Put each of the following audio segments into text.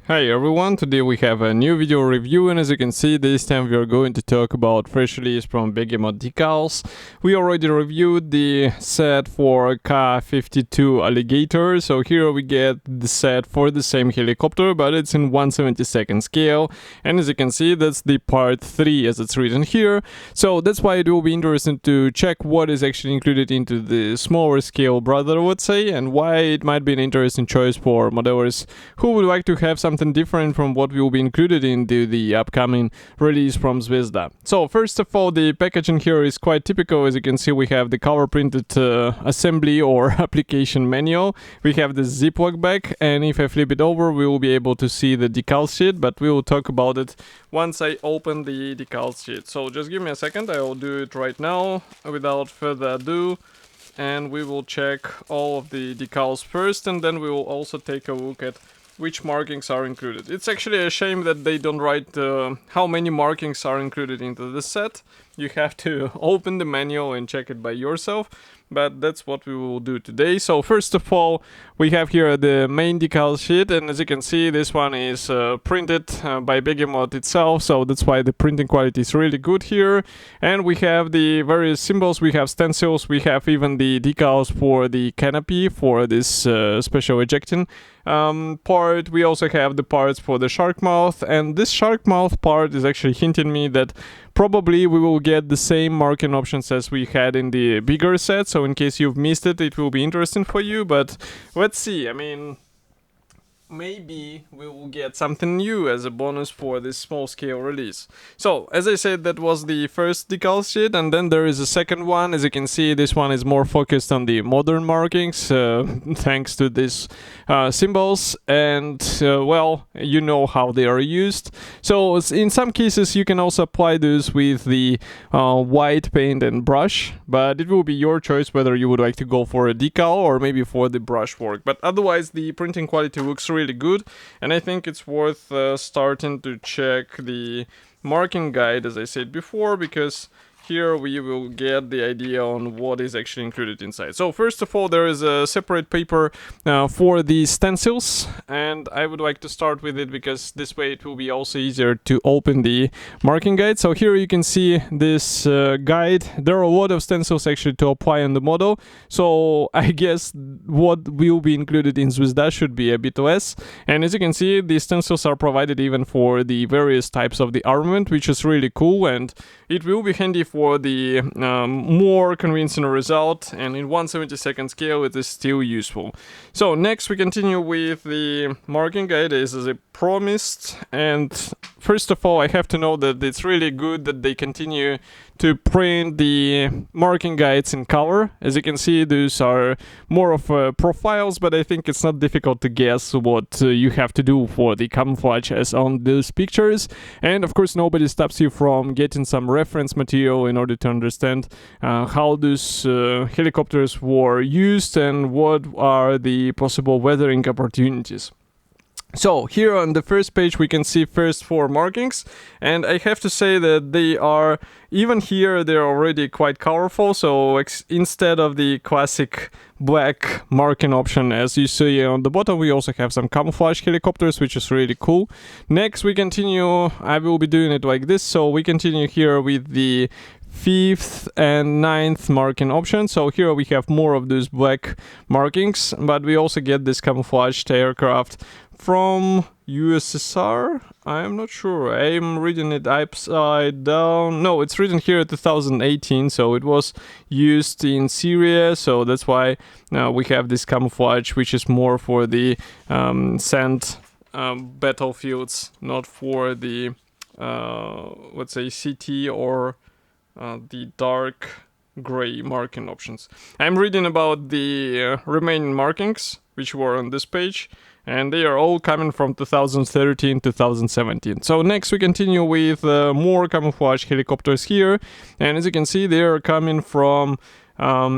Hi everyone, today we have a new video review, and as you can see, this time we are going to talk about fresh release from Begemot Decals. We already reviewed the set for Ka-52 alligator, so here we get the set for the same helicopter, but it's in 1/72nd scale, and as you can see, that's the part 3 as it's written here. So that's why it will be interesting to check what is actually included into the smaller scale brother, I would say, and why it might be an interesting choice for modelers who would like to have something different from what will be included into the upcoming release from Zvezda. So first of all, the packaging here is quite typical. As you can see, we have the color printed assembly or application manual. We have the Ziploc bag, and if I flip it over, we will be able to see the decal sheet, but we will talk about it once I open the decal sheet. So just give me a second, I will do it right now without further ado. And we will check all of the decals first, and then we will also take a look at which markings are included. It's actually a shame that they don't write how many markings are included into the set. You have to open the manual and check it by yourself, but that's what we will do today. So first of all, we have here the main decal sheet, and as you can see, this one is printed by Begemot itself, so that's why the printing quality is really good here. And we have the various symbols, we have stencils, we have even the decals for the canopy for this special ejecting part. We also have the parts for the shark mouth, and this shark mouth part is actually hinting me that probably we will get the same marking options as we had in the bigger set, so in case you've missed it, it will be interesting for you, but let's see. I mean, maybe we will get something new as a bonus for this small scale release. So as I said, that was the first decal sheet, and then there is a second one. As you can see, this one is more focused on the modern markings thanks to these symbols, and well, you know how they are used. So in some cases you can also apply those with the white paint and brush, but it will be your choice whether you would like to go for a decal or maybe for the brush work. But otherwise the printing quality looks really good, and I think it's worth starting to check the marking guide, as I said before, because here we will get the idea on what is actually included inside. So first of all, there is a separate paper for the stencils, and I would like to start with it because this way it will be also easier to open the marking guide. So here you can see this guide. There are a lot of stencils actually to apply on the model, so I guess what will be included in Zvezda should be a bit less. And as you can see, the stencils are provided even for the various types of the armament, which is really cool, and it will be handy for the more convincing result, and in 1/72nd scale it is still useful. So next we continue with the marking guide as I promised, and first of all I have to know that it's really good that they continue to print the marking guides in color. As you can see, those are more of profiles, but I think it's not difficult to guess what you have to do for the camouflage as on those pictures. And of course nobody stops you from getting some reference material in order to understand how those helicopters were used and what are the possible weathering opportunities. So here on the first page we can see first 4 markings, and I have to say that they are, even here they're already quite colorful. So instead of the classic black marking option as you see on the bottom, we also have some camouflage helicopters, which is really cool. Next we continue, I will be doing it like this, so we continue here with the 5th and 9th marking option. So here we have more of those black markings, but we also get this camouflaged aircraft from USSR. I'm not sure, I'm reading it upside down. No, it's written here 2018, so it was used in Syria, so that's why we have this camouflage, which is more for the sand battlefields, not for the let's say CT or the dark gray marking options. I'm reading about the remaining markings which were on this page, and they are all coming from 2013 2017. So next we continue with more camouflage helicopters here, and as you can see, they are coming from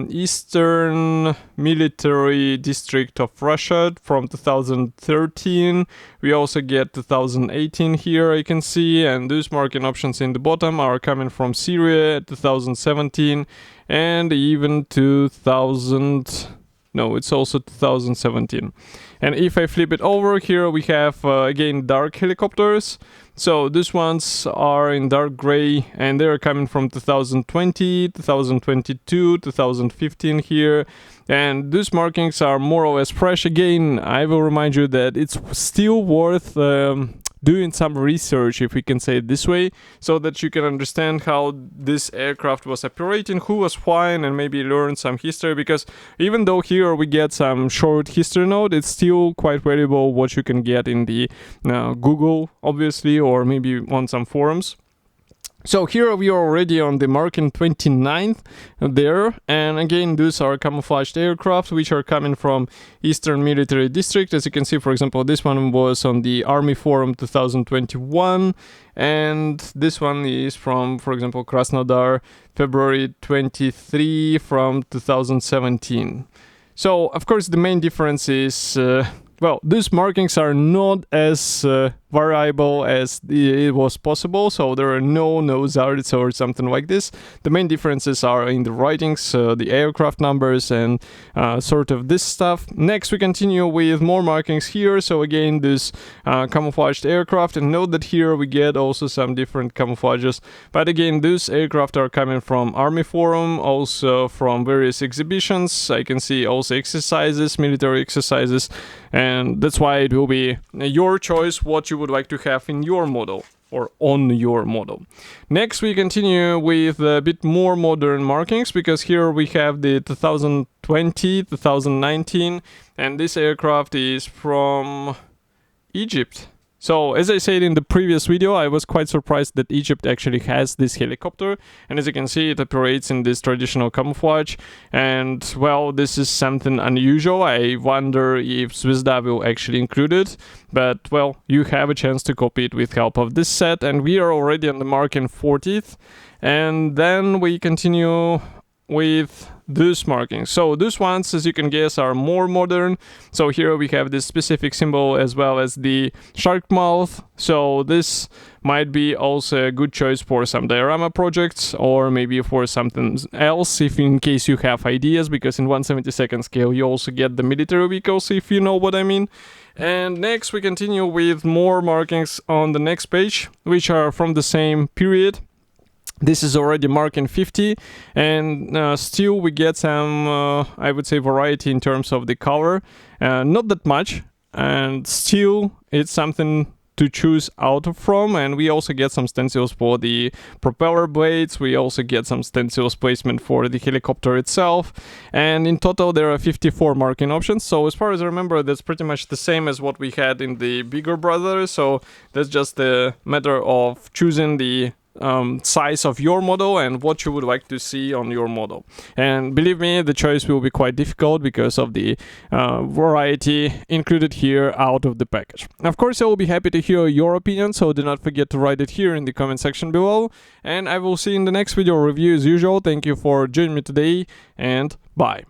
Eastern Military District of Russia from 2013. We also get 2018 here, I can see, and those marking options in the bottom are coming from Syria 2017 and even 2000 No, it's also 2017. And if I flip it over here, we have again dark helicopters. So these ones are in dark gray, and they're coming from 2020, 2022, 2015 here. And these markings are more or less fresh. Again, I will remind you that it's still worth doing some research, if we can say it this way, so that you can understand how this aircraft was operating, who was flying, and maybe learn some history. Because even though here we get some short history note, it's still quite valuable what you can get in the Google, obviously, or maybe on some forums. So here we are already on the marking 29th there, and again these are camouflaged aircraft which are coming from Eastern Military District. As you can see, for example, this one was on the Army Forum 2021, and this one is from, for example, Krasnodar, February 23 from 2017. So of course the main difference is well, these markings are not as variable as it was possible, so there are no nose arts or something like this. The main differences are in the writings, the aircraft numbers, and sort of this stuff. Next we continue with more markings here. So again, this camouflaged aircraft, and note that here we get also some different camouflages. But again, these aircraft are coming from Army Forum, also from various exhibitions. I can see also exercises, military exercises, and that's why it will be your choice what you would like to have in your model or on your model. Next we continue with a bit more modern markings, because here we have the 2020, 2019, and this aircraft is from Egypt. So as I said in the previous video, I was quite surprised that Egypt actually has this helicopter, and as you can see, it operates in this traditional camouflage, and well, this is something unusual. I wonder if Zvezda will actually include it, but well, you have a chance to copy it with help of this set, and we are already on the marking 40th, and then we continue with these markings. So these ones, as you can guess, are more modern. So here we have this specific symbol as well as the shark mouth. So this might be also a good choice for some diorama projects, or maybe for something else, if in case you have ideas, because in 1/72 scale you also get the military vehicles, if you know what I mean. And next we continue with more markings on the next page, which are from the same period. This is already marking 50, and still we get some, I would say, variety in terms of the color. Not that much, and still it's something to choose out from. And we also get some stencils for the propeller blades. We also get some stencils placement for the helicopter itself. And in total there are 54 marking options. So as far as I remember, that's pretty much the same as what we had in the bigger brother. So that's just a matter of choosing the size of your model and what you would like to see on your model. And believe me, the choice will be quite difficult because of the variety included here out of the package. Of course, I will be happy to hear your opinion, so do not forget to write it here in the comment section below, and I will see you in the next video review as usual. Thank you for joining me today, and bye.